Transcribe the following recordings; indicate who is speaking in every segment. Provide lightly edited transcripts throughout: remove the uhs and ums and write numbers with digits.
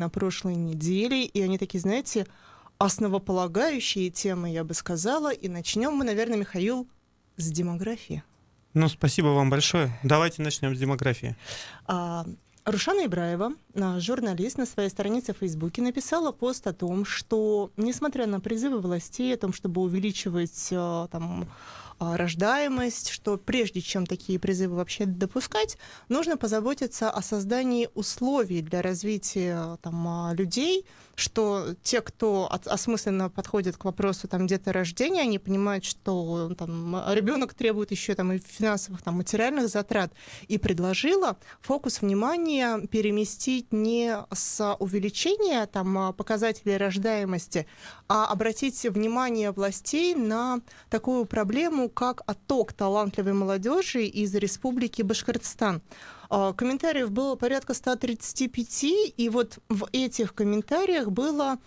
Speaker 1: на прошлой неделе, и они такие, знаете, основополагающие темы, я бы сказала. И начнем мы, наверное, Михаил, с демографии.
Speaker 2: Ну, спасибо вам большое. Давайте начнем с демографии.
Speaker 1: Рушана Ибраева, журналист, на своей странице в Фейсбуке написала пост о том, что, несмотря на призывы властей о том, чтобы увеличивать рождаемость, что прежде чем такие призывы вообще допускать, нужно позаботиться о создании условий для развития людей, что те, кто осмысленно подходит к вопросу деторождения, они понимают, что ребенок требует еще и финансовых, материальных затрат, и предложила фокус внимания переместить не с увеличения показателей рождаемости, а обратить внимание властей на такую проблему, как отток талантливой молодежи из Республики Башкортостан. Комментариев было порядка 135, и вот в этих комментариях было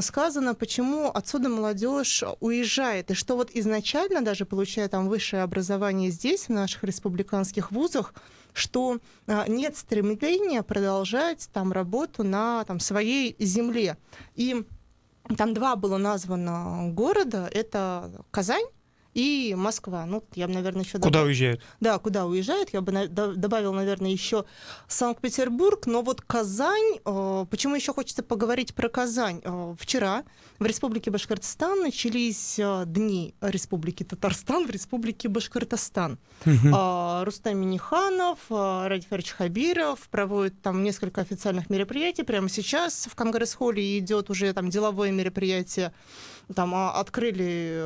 Speaker 1: сказано, почему отсюда молодежь уезжает, и что вот изначально, даже получая высшее образование здесь, в наших республиканских вузах, что нет стремления продолжать работу на своей земле. И там два было названо города, это Казань и Москва. Ну, я бы, наверное, еще
Speaker 2: Куда уезжают?
Speaker 1: Да, куда уезжают. Я бы добавила, наверное, еще Санкт-Петербург. Но вот Казань, почему еще хочется поговорить про Казань? Вчера в Республике Башкортостан начались дни Республики Татарстан в Республике Башкортостан. Рустам Минниханов, Радик Фарич Хабиров проводят там несколько официальных мероприятий. Прямо сейчас в Конгресс-холле идет уже деловое мероприятие. Там открыли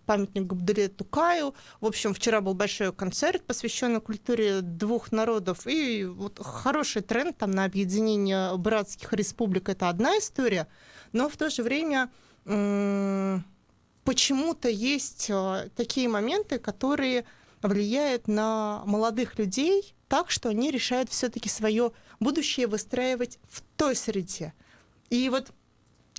Speaker 1: памятник Габдулле Тукаю. В общем, вчера был большой концерт, посвященный культуре двух народов. И вот хороший тренд на объединение братских республик — это одна история. Но в то же время почему-то есть такие моменты, которые влияют на молодых людей так, что они решают все-таки свое будущее выстраивать в той среде. И вот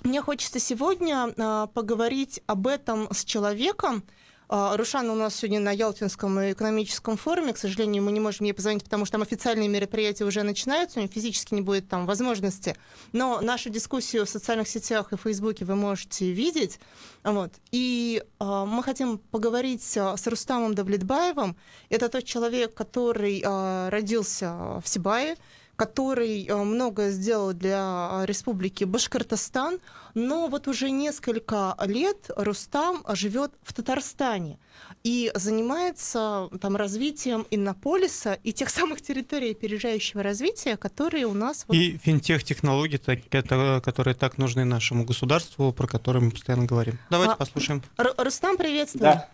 Speaker 1: мне хочется сегодня поговорить об этом с человеком. Рушана у нас сегодня на Ялтинском экономическом форуме. К сожалению, мы не можем ей позвонить, потому что там официальные мероприятия уже начинаются, у нее физически не будет возможности. Но нашу дискуссию в социальных сетях и в Фейсбуке вы можете видеть. Вот. И мы хотим поговорить с Рустамом Давлетбаевым. Это тот человек, который родился в Сибае, который многое сделал для Республики Башкортостан, но вот уже несколько лет Рустам живет в Татарстане и занимается развитием Иннополиса и тех самых территорий опережающего развития, которые у нас...
Speaker 2: И финтех-технологии, которые так нужны нашему государству, про которые мы постоянно говорим. Давайте послушаем.
Speaker 1: Рустам, приветствую.
Speaker 3: Да.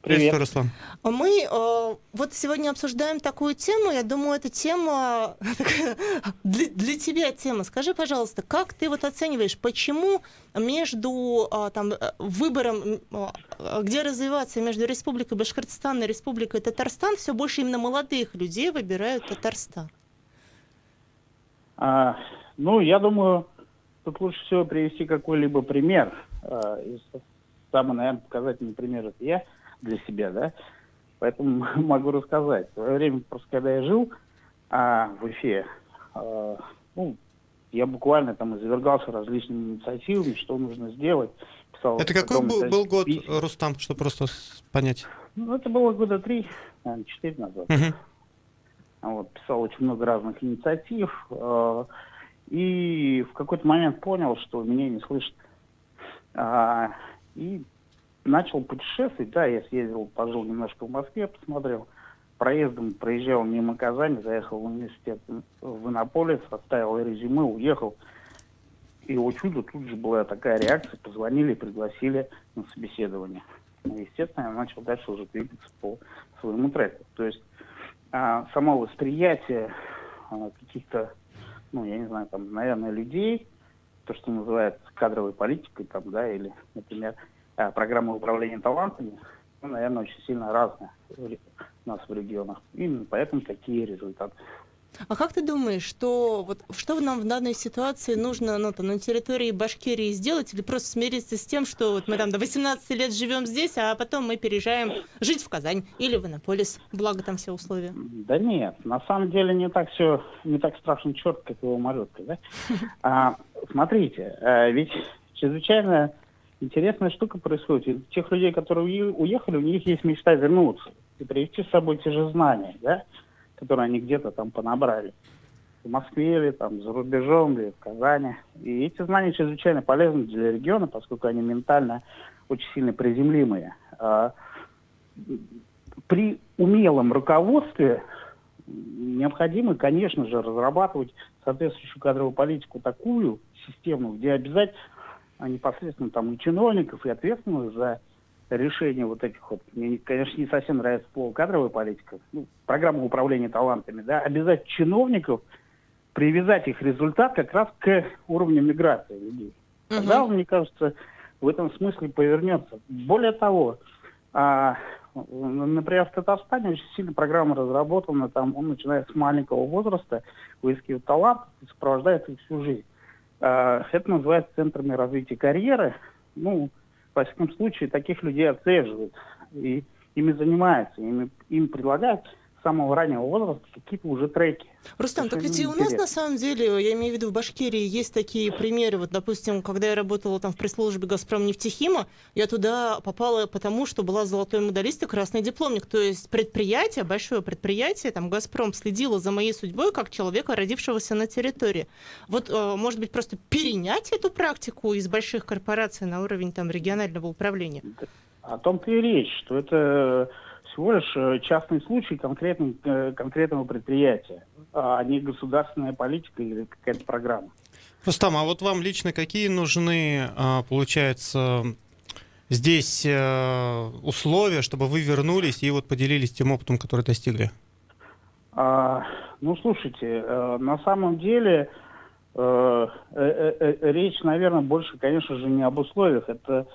Speaker 2: Привет, Руслан.
Speaker 1: Мы вот сегодня обсуждаем такую тему. Я думаю, эта тема для тебя тема. Скажи, пожалуйста, как ты оцениваешь, почему между выбором, где развиваться, между Республикой Башкортостан и Республикой Татарстан, все больше именно молодых людей выбирают Татарстан?
Speaker 3: Я думаю, тут лучше всего привести какой-либо пример. Самый, наверное, показательный пример — это я для себя, да, поэтому могу рассказать. В свое время, просто когда я жил в Уфе, я буквально извергался различными инициативами, что нужно сделать. Писал
Speaker 2: это какой был год, Рустам, чтобы просто понять?
Speaker 3: Это было года 3, наверное, 4 назад. Писал очень много разных инициатив, и в какой-то момент понял, что меня не слышат. И начал путешествовать, да, я съездил, пожил немножко в Москве, посмотрел, проездом проезжал мимо Казани, заехал в университет в Иннополис, оставил резюме, уехал. И, о чудо, тут же была такая реакция, позвонили, пригласили на собеседование. Естественно, я начал дальше уже двигаться по своему треку. То есть само восприятие каких-то, я не знаю, наверное, людей, то, что называется кадровой политикой, или, например, программа управления талантами, наверное, очень сильно разная у нас в регионах. Именно поэтому такие результаты.
Speaker 1: А как ты думаешь, что нам в данной ситуации нужно на территории Башкирии сделать, или просто смириться с тем, что вот мы там до 18 лет живем здесь, а потом мы переезжаем жить в Казань или в Иннополис, благо там все условия?
Speaker 3: Да нет, на самом деле не так страшный черт, как его малютка, да? Смотрите, ведь чрезвычайно интересная штука происходит. У тех людей, которые уехали, у них есть мечта вернуться и привезти с собой те же знания, да, которые они где-то там понабрали. В Москве или там за рубежом, или в Казани. И эти знания чрезвычайно полезны для региона, поскольку они ментально очень сильно приземлимые. При умелом руководстве необходимо, конечно же, разрабатывать соответствующую кадровую политику такую, системную, где обязать непосредственно там и чиновников, и ответственных за решение вот этих вот, мне, конечно, не совсем нравится слово кадровая политика, программа управления талантами, да, обязать чиновников привязать их результат как раз к уровню миграции людей. Тогда, мне кажется, в этом смысле повернется. Более того, например, в Татарстане очень сильно программа разработана, там он начинает с маленького возраста, выискивает талант и сопровождает их всю жизнь. Это называется центрами развития карьеры. Во всяком случае, таких людей отслеживают. И ими занимаются, им предлагают с самого раннего возраста какие-то уже треки.
Speaker 1: Рустам, так ведь и у нас на самом деле, я имею в виду в Башкирии, есть такие примеры. Вот, допустим, когда я работала там в пресс-службе «Газпромнефтехима», я туда попала потому, что была золотой медалист и красный дипломник. То есть предприятие, большое предприятие, там «Газпром» следило за моей судьбой как человека, родившегося на территории. Вот, может быть, просто перенять эту практику из больших корпораций на уровень там регионального управления?
Speaker 3: О том-то и речь, что это всего лишь частный случай конкретного предприятия, а не государственная политика или какая-то программа.
Speaker 2: Рустам, а вот вам лично какие нужны, получается, здесь условия, чтобы вы вернулись и вот поделились тем опытом, который достигли?
Speaker 3: Слушайте, на самом деле речь, наверное, больше, конечно же, не об условиях. Это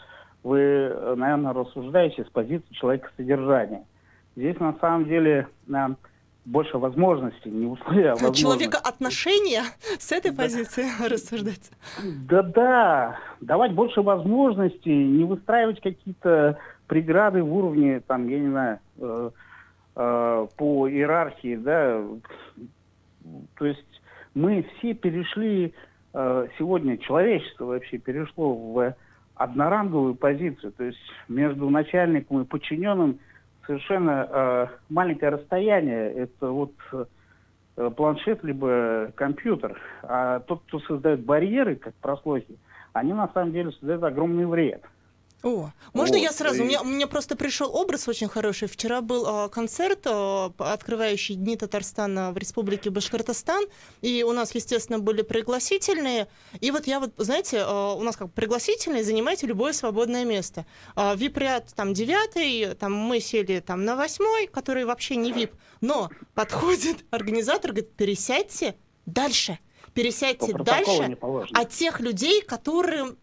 Speaker 3: вы, наверное, рассуждаете с позиции человека содержания. Здесь, на самом деле, больше возможностей, не условия, а возможностей.
Speaker 1: Человека отношения с этой позиции рассуждать?
Speaker 3: Да. Давать больше возможностей, не выстраивать какие-то преграды в уровне, там, я не знаю, по иерархии, да. То есть мы все перешли, сегодня человечество вообще перешло в одноранговую позицию, то есть между начальником и подчиненным совершенно маленькое расстояние. Это вот планшет либо компьютер. А тот, кто создает барьеры, как прослойки, они на самом деле создают огромный вред.
Speaker 1: Можно я сразу? У меня просто пришел образ очень хороший. Вчера был концерт, открывающий Дни Татарстана в Республике Башкортостан, и у нас, естественно, были пригласительные. И знаете, у нас как пригласительные, занимайте любое свободное место. VIP-ряд там 9-й, там мы сели там на 8-й, который вообще не VIP. Но подходит организатор, говорит, пересядьте дальше. Пересядьте дальше от тех людей, которые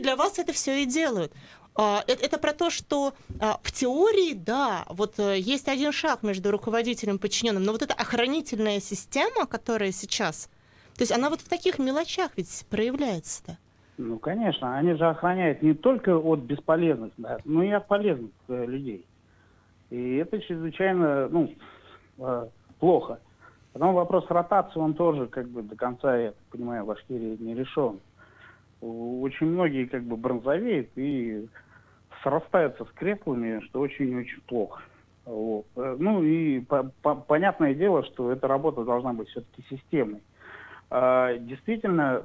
Speaker 1: для вас это все и делают. Это про то, что в теории, да, вот есть один шаг между руководителем и подчиненным, но вот эта охранительная система, которая сейчас, то есть она вот в таких мелочах ведь проявляется-то.
Speaker 3: Конечно, они же охраняют не только от бесполезных, да, но и от полезных людей. И это чрезвычайно, плохо. Потом вопрос ротации, он тоже до конца, я так понимаю, в Башкирии не решен. Очень многие бронзовеют и срастаются с креслами, что очень-очень плохо. Вот. И понятное дело, что эта работа должна быть все-таки системной. Действительно,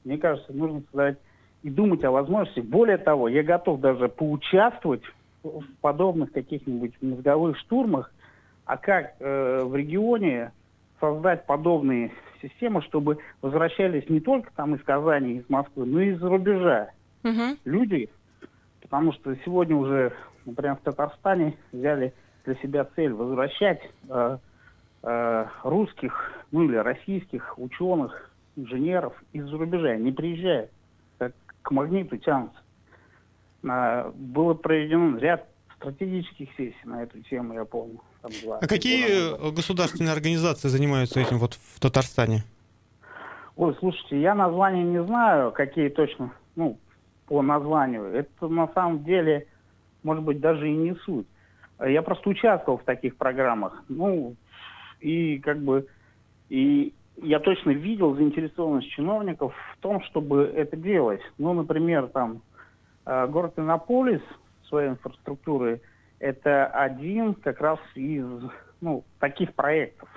Speaker 3: мне кажется, нужно сказать и думать о возможности. Более того, я готов даже поучаствовать в подобных каких-нибудь мозговых штурмах, а как в регионе создать подобные системы, чтобы возвращались не только там из Казани, из Москвы, но и из-за рубежа люди, потому что сегодня уже, например, в Татарстане взяли для себя цель возвращать русских, или российских ученых, инженеров из-за рубежа. Они приезжают, как к магниту тянутся. Было проведено ряд стратегических сессий на эту тему, я помню. там, 2.
Speaker 2: А какие государственные организации занимаются этим вот в Татарстане?
Speaker 3: Ой, слушайте, я названия не знаю, какие точно, по названию. Это на самом деле, может быть, даже и не суть. Я просто участвовал в таких программах. И я точно видел заинтересованность чиновников в том, чтобы это делать. Например, там, город Иннополис своей инфраструктуры – это один как раз из таких проектов,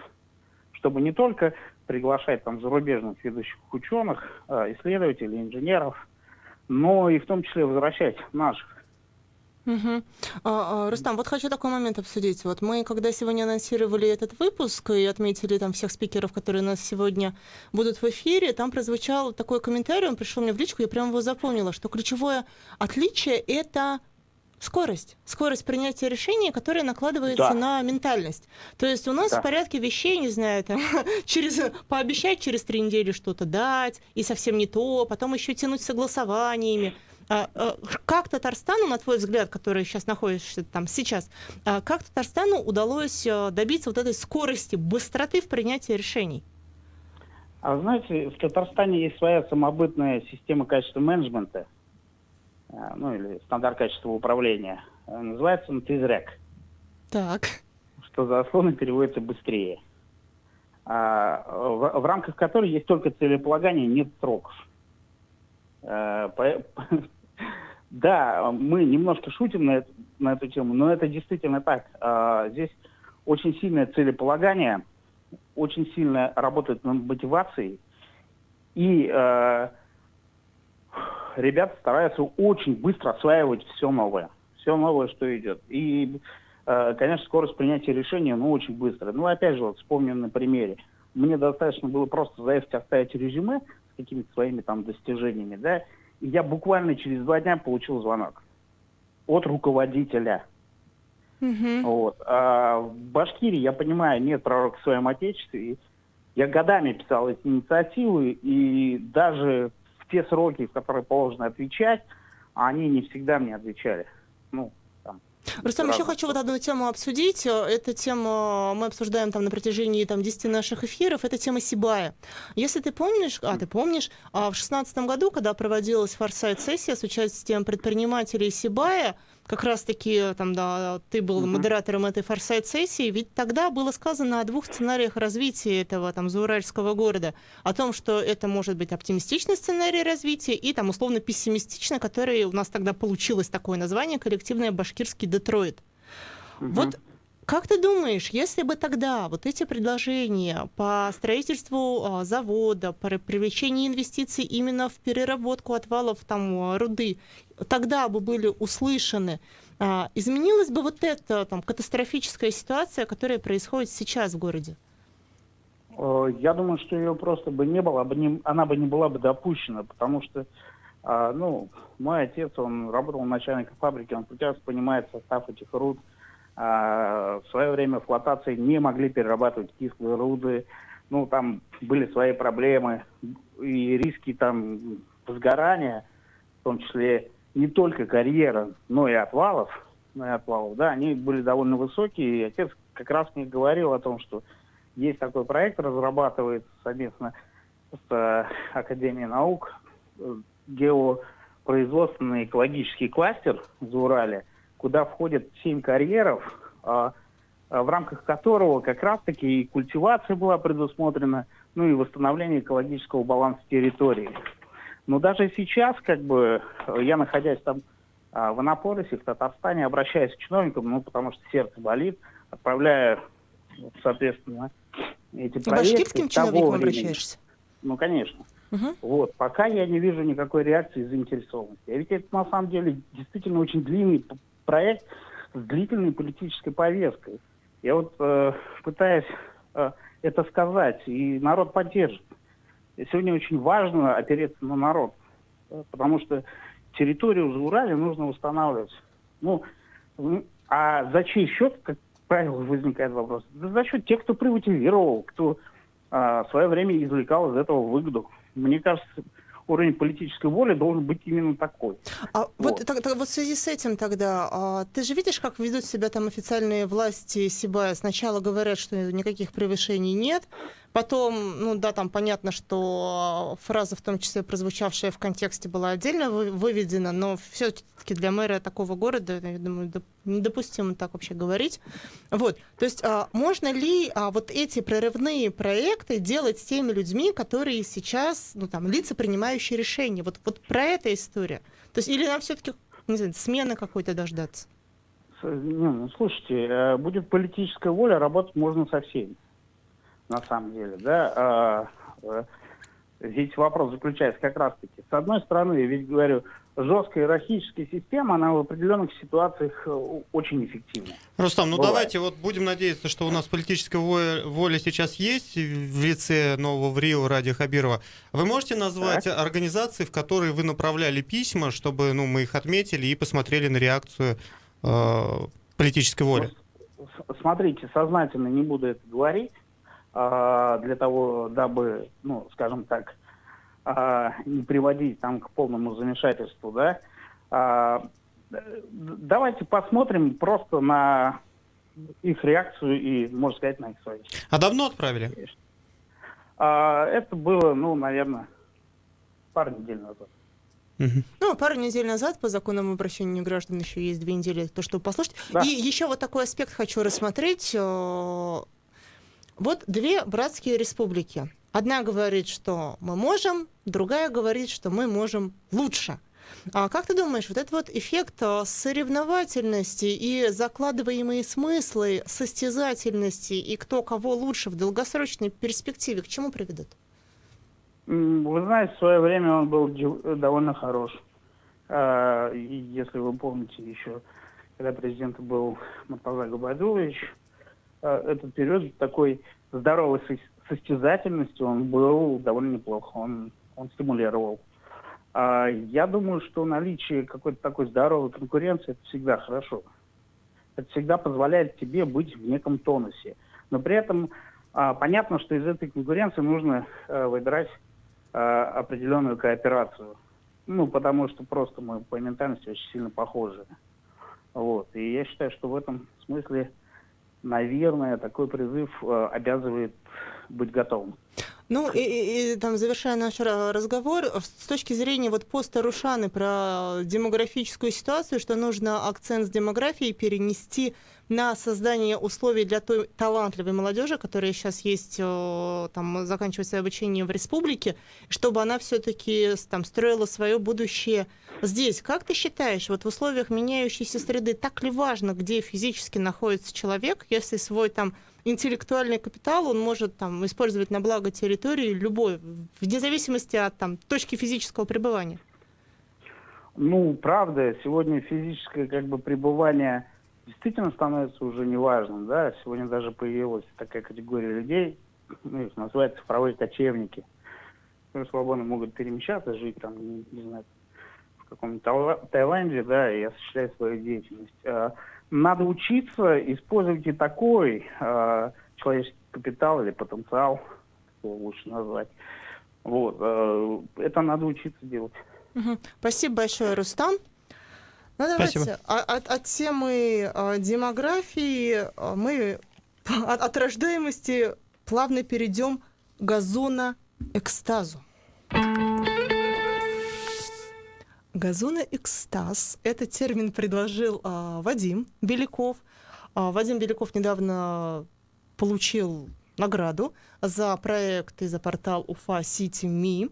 Speaker 3: чтобы не только приглашать там зарубежных ведущих ученых, исследователей, инженеров, но и в том числе возвращать наших.
Speaker 1: Угу. Рустам, вот хочу такой момент обсудить. Вот мы, когда сегодня анонсировали этот выпуск и отметили там всех спикеров, которые у нас сегодня будут в эфире, там прозвучал такой комментарий, он пришел мне в личку, я прямо его запомнила, что ключевое отличие — это скорость принятия решений, которая накладывается на ментальность. То есть у нас в порядке вещей, не знаю, там, пообещать через 3 недели что-то дать, и совсем не то, потом еще тянуть согласованиями. Как Татарстану, на твой взгляд, который сейчас находишься там сейчас, как Татарстану удалось добиться вот этой скорости, быстроты в принятии решений?
Speaker 3: А знаете, в Татарстане есть своя самобытная система качественного менеджмента, или стандарт качественного управления. Называется он ТИЗРЭК.
Speaker 1: Так.
Speaker 3: Что дословно переводится «быстрее». В рамках которой есть только целеполагание, нет сроков. Да, мы немножко шутим на эту тему, но это действительно так. Здесь очень сильное целеполагание, очень сильно работает над мотивацией, и ребята стараются очень быстро осваивать все новое, что идет. И, конечно, скорость принятия решения, очень быстро. Опять же, вспомним на примере. Мне достаточно было просто заехать, оставить резюме с какими-то своими там достижениями, да, и я буквально через 2 дня получил звонок от руководителя. А в Башкирии, я понимаю, нет пророка в своем отечестве. И я годами писал эти инициативы, и даже в те сроки, в которые положено отвечать, они не всегда мне отвечали.
Speaker 1: Рустам, еще хочу вот одну тему обсудить. Эту тему мы обсуждаем там на протяжении 10 наших эфиров. Это тема Сибая. Если ты помнишь, в 2016 году, когда проводилась форсайт-сессия с участием предпринимателей Сибая, как раз-таки ты был модератором этой форсайт-сессии, ведь тогда было сказано о 2 сценариях развития этого зауральского города. О том, что это может быть оптимистичный сценарий развития и условно пессимистичный, который у нас тогда получилось такое название — коллективный башкирский Детройт. Вот как ты думаешь, если бы тогда вот эти предложения по строительству завода, по привлечению инвестиций именно в переработку отвалов руды, тогда бы были услышаны, изменилась бы вот эта катастрофическая ситуация, которая происходит сейчас в городе?
Speaker 3: Я думаю, что ее просто бы не было, она бы не была бы допущена, потому что мой отец, он работал начальником фабрики, он прекрасно понимает состав этих руд. В свое время флотации не могли перерабатывать кислые руды. Там были свои проблемы и риски возгорания, в том числе не только карьера, но и отвалов, да, они были довольно высокие. И отец как раз мне говорил о том, что есть такой проект, разрабатывается совместно с Академией наук, геопроизводственный экологический кластер в Заурале, куда входят 7 карьеров, в рамках которого как раз-таки и культивация была предусмотрена, и восстановление экологического баланса территории. Но даже сейчас, я, находясь там в Иннополисе, в Татарстане, обращаюсь к чиновникам, потому что сердце болит, отправляю, соответственно, эти проекты.
Speaker 1: К башкирским чиновникам обращаешься?
Speaker 3: Конечно. Пока я не вижу никакой реакции и заинтересованности. А ведь это на самом деле действительно очень длинный проект с длительной политической повесткой. Я пытаюсь это сказать, и народ поддержит. И сегодня очень важно опереться на народ, потому что территорию Зауралья нужно восстанавливать. А за чей счет, как правило, возникает вопрос? Да за счет тех, кто приватизировал, кто в свое время извлекал из этого выгоду. Мне кажется, уровень политической воли должен быть именно такой.
Speaker 1: Вот в связи с этим тогда, ты же видишь, как ведут себя там официальные власти Сибая? Сначала говорят, что никаких превышений нет, потом, ну да, там понятно, что фраза, в том числе прозвучавшая в контексте, была отдельно выведена, но все-таки для мэра такого города, я думаю, недопустимо так вообще говорить. Вот, то есть можно ли вот эти прорывные проекты делать с теми людьми, которые сейчас, ну там, лица, принимающие решения? Вот про это история. То есть или нам все-таки, не знаю, смены какой-то дождаться?
Speaker 3: Слушайте, будет политическая воля, работать можно со всеми. На самом деле, да, здесь вопрос заключается как раз-таки. С одной стороны, я ведь говорю, жесткая иерархическая система, она в определенных ситуациях очень эффективна.
Speaker 2: Рустам, ну
Speaker 3: Бывает.
Speaker 2: давайте вот будем надеяться, что у нас политическая воля сейчас есть в лице нового ВРИО Ради Хабирова. Вы можете назвать организации, в которые вы направляли письма, чтобы мы их отметили и посмотрели на реакцию политической воли?
Speaker 3: Смотрите, сознательно не буду это говорить, для того, дабы, скажем так, не приводить там к полному замешательству, да. Давайте посмотрим просто на их реакцию и, можно сказать, на их совесть.
Speaker 2: А давно отправили?
Speaker 3: Это было, наверное, пару недель назад.
Speaker 1: Пару недель назад по законам обращения граждан еще есть 2 недели, то, чтобы послушать.
Speaker 3: Да.
Speaker 1: И еще вот такой аспект хочу рассмотреть. Вот 2 братские республики. Одна говорит, что мы можем, другая говорит, что мы можем лучше. А как ты думаешь, вот этот вот эффект соревновательности и закладываемые смыслы, состязательности и кто кого лучше в долгосрочной перспективе к чему приведут?
Speaker 3: Вы знаете, в свое время он был довольно хорош. Если вы помните еще, когда президентом был Муртаза Габайдулович, этот период такой здоровой состязательности, он был довольно неплох, он стимулировал. Я думаю, что наличие какой-то такой здоровой конкуренции – это всегда хорошо. Это всегда позволяет тебе быть в неком тонусе. Но при этом понятно, что из этой конкуренции нужно выдрать определенную кооперацию. Потому что просто мы по ментальности очень сильно похожи. Вот. И я считаю, что в этом смысле, наверное, такой призыв обязывает быть готовым.
Speaker 1: И там, завершая наш разговор, с точки зрения вот поста Рушаны про демографическую ситуацию, что нужно акцент с демографией перенести на создание условий для той талантливой молодежи, которая сейчас есть, там, заканчивает свое обучение в республике, чтобы она все-таки там строила свое будущее здесь. Как ты считаешь, вот в условиях меняющейся среды, так ли важно, где физически находится человек, если свой там интеллектуальный капитал он может там использовать на благо территории любой, вне зависимости от там точки физического пребывания?
Speaker 3: Правда, сегодня физическое пребывание действительно становится уже неважным, да. Сегодня даже появилась такая категория людей, их называют цифровые кочевники, которые свободно могут перемещаться, жить там, не знаю, в каком-нибудь Таиланде, да, и осуществлять свою деятельность. Надо учиться использовать и такой человеческий капитал или потенциал, его лучше назвать. Вот. Это надо учиться делать.
Speaker 1: Спасибо большое, Рустам. Давайте от темы демографии мы от рождаемости плавно перейдем к газоноэкстазу. Газоноэкстаз – этот термин предложил Вадим Беляков. Вадим Беляков недавно получил награду за проект и за портал Уфа City Me.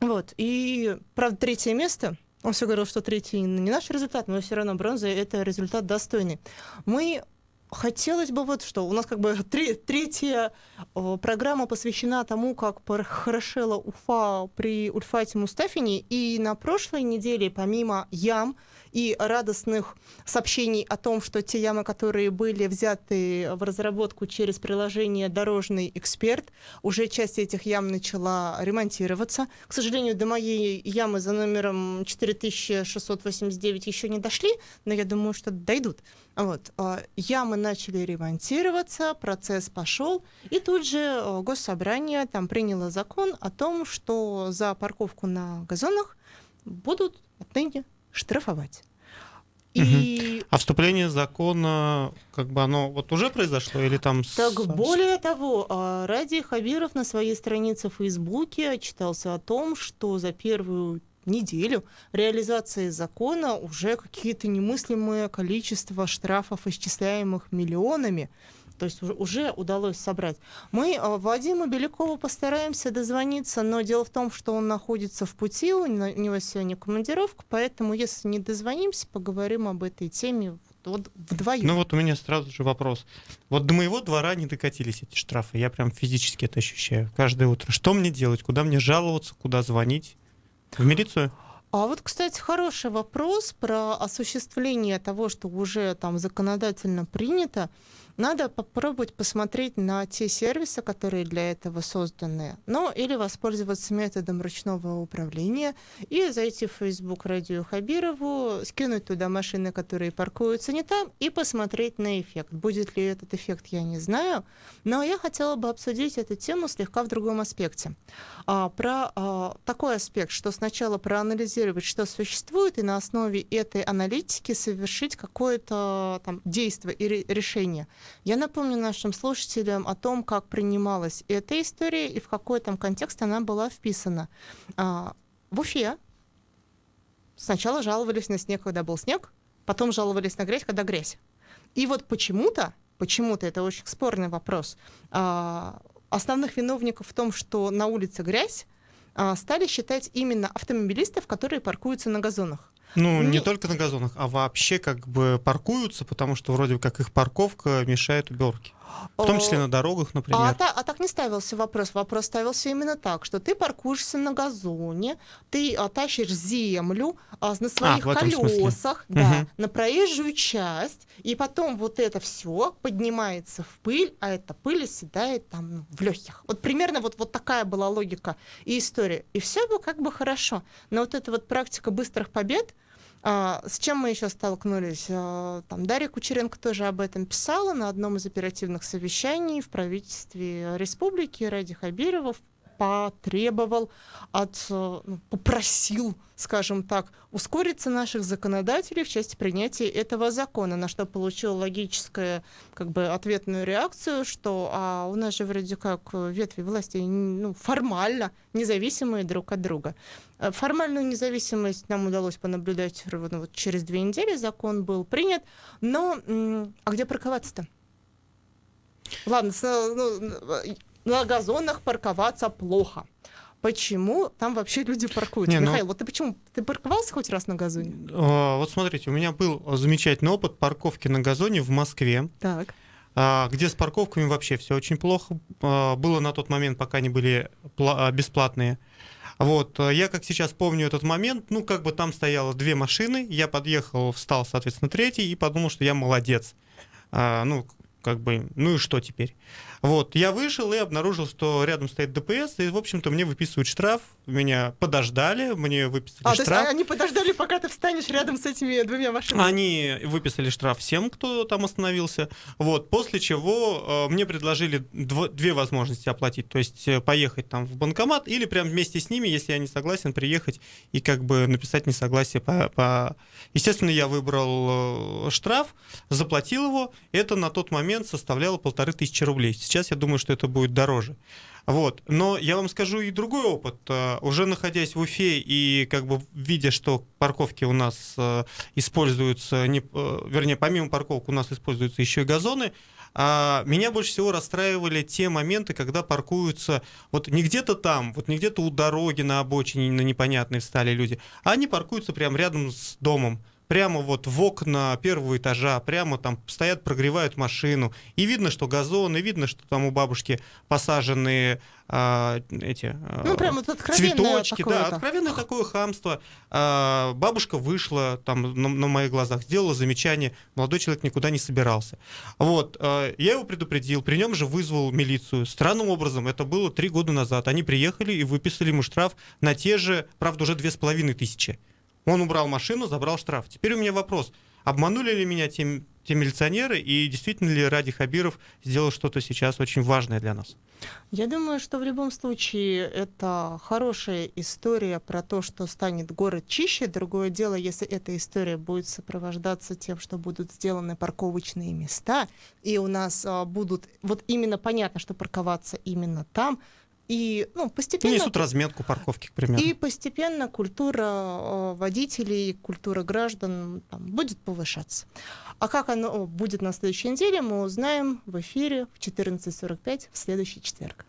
Speaker 1: Вот. И, правда, 3-е место. Он все говорил, что 3-й не наш результат, но все равно бронза – это результат достойный. Хотелось бы вот что. У нас 3-я программа посвящена тому, как похорошела Уфа при Ульфате Мустафине. И на прошлой неделе, помимо ям и радостных сообщений о том, что те ямы, которые были взяты в разработку через приложение «Дорожный эксперт», уже часть этих ям начала ремонтироваться. К сожалению, до моей ямы за номером 4689 еще не дошли, но я думаю, что дойдут. Вот. Ямы начали ремонтироваться, процесс пошел, и тут же Госсобрание там приняло закон о том, что за парковку на газонах будут отныне штрафовать. И...
Speaker 2: А вступление закона, как бы оно вот уже произошло или там...
Speaker 1: Так, более того, Ради Хабиров на своей странице в Фейсбуке отчитался о том, что за первую неделю реализации закона уже какие-то немыслимое количество штрафов, исчисляемых миллионами, то есть уже удалось собрать. Мы Вадиму Белякову постараемся дозвониться, но дело в том, что он находится в пути, у него сегодня командировка, поэтому если не дозвонимся, поговорим об этой теме вот вдвоем.
Speaker 2: Ну вот у меня сразу же вопрос. Вот до моего двора не докатились эти штрафы, я прям физически это ощущаю каждое утро. Что мне делать, куда мне жаловаться, куда звонить? В милицию?
Speaker 1: А вот, кстати, хороший вопрос про осуществление того, что уже там законодательно принято. Надо попробовать посмотреть на те сервисы, которые для этого созданы, или воспользоваться методом ручного управления и зайти в Facebook Радию Хабирову, скинуть туда машины, которые паркуются не там, и посмотреть на эффект. Будет ли этот эффект, я не знаю, но я хотела бы обсудить эту тему слегка в другом аспекте. Про такой аспект, что сначала проанализировать, что существует, и на основе этой аналитики совершить какое-то там действие и решение. Я напомню нашим слушателям о том, как принималась эта история и в какой там контекст она была вписана. В Уфе сначала жаловались на снег, когда был снег, потом жаловались на грязь, когда грязь. И вот почему-то, это очень спорный вопрос, основных виновников в том, что на улице грязь, стали считать именно автомобилистов, которые паркуются на газонах.
Speaker 2: Не только на газонах, а вообще как бы паркуются, потому что вроде как их парковка мешает уборке. В том числе на дорогах, например.
Speaker 1: Так не ставился вопрос. Вопрос ставился именно так, что ты паркуешься на газоне, ты тащишь землю на своих колесах на проезжую часть, и потом вот это все поднимается в пыль, а эта пыль оседает там в легких. Вот примерно вот такая была логика и история. И все было как бы хорошо. Но вот эта вот практика быстрых побед, с чем мы еще столкнулись? Там Дарья Кучеренко тоже об этом писала на одном из оперативных совещаний в правительстве республики. Ради Хабиров попросил, скажем так, ускориться наших законодателей в части принятия этого закона, на что получил логическую ответную реакцию, что у нас же вроде как ветви власти формально независимые друг от друга. Формальную независимость нам удалось понаблюдать через 2 недели, закон был принят, но где парковаться-то? Ладно, на газонах парковаться плохо. Почему там вообще люди паркуются? Михаил, вот ты парковался хоть раз на газоне?
Speaker 2: Вот смотрите, у меня был замечательный опыт парковки на газоне в Москве.
Speaker 1: Так.
Speaker 2: Где с парковками вообще все очень плохо. Было на тот момент, пока они были бесплатные. Вот, я как сейчас помню этот момент, там стояло 2 машины, я подъехал, встал, соответственно, 3-й и подумал, что я молодец. И что теперь? Вот, я вышел и обнаружил, что рядом стоит ДПС, и, в общем-то, мне выписывают штраф, меня подождали, мне выписали штраф.
Speaker 1: То есть они подождали, пока ты встанешь рядом с этими 2 машинами?
Speaker 2: Они выписали штраф всем, кто там остановился, вот, после чего мне предложили 2 возможности оплатить, то есть поехать там в банкомат или прям вместе с ними, если я не согласен, приехать и написать несогласие Естественно, я выбрал штраф, заплатил его, это на тот момент составляло 1500 рублей. Сейчас я думаю, что это будет дороже. Вот. Но я вам скажу и другой опыт. Уже находясь в Уфе и видя, что парковки у нас используются, помимо парковок у нас используются еще и газоны, меня больше всего расстраивали те моменты, когда паркуются не где-то там, не где-то у дороги на обочине на непонятной встали люди, а они паркуются прямо рядом с домом. прямо вот в окна первого этажа, прямо там стоят, прогревают машину, и видно, что газон, и видно, что там у бабушки посажены
Speaker 1: прям вот откровенное
Speaker 2: цветочки, да,
Speaker 1: такое-то.
Speaker 2: откровенное такое хамство. Бабушка вышла там на моих глазах, сделала замечание, молодой человек никуда не собирался. Вот, я его предупредил, при нем же вызвал милицию. Странным образом, это было 3 года назад. Они приехали и выписали ему штраф на те же, правда, уже 2500. Он убрал машину, забрал штраф. Теперь у меня вопрос. Обманули ли меня те милиционеры, и действительно ли Ради Хабиров сделал что-то сейчас очень важное для нас?
Speaker 1: Я думаю, что в любом случае это хорошая история про то, что станет город чище. Другое дело, если эта история будет сопровождаться тем, что будут сделаны парковочные места, и у нас будут... Вот именно понятно, что парковаться именно там, и постепенно...
Speaker 2: Несут разметку парковки, к примеру.
Speaker 1: И постепенно культура водителей, культура граждан будет повышаться. А как оно будет на следующей неделе, мы узнаем в эфире в 14:45 в следующий четверг.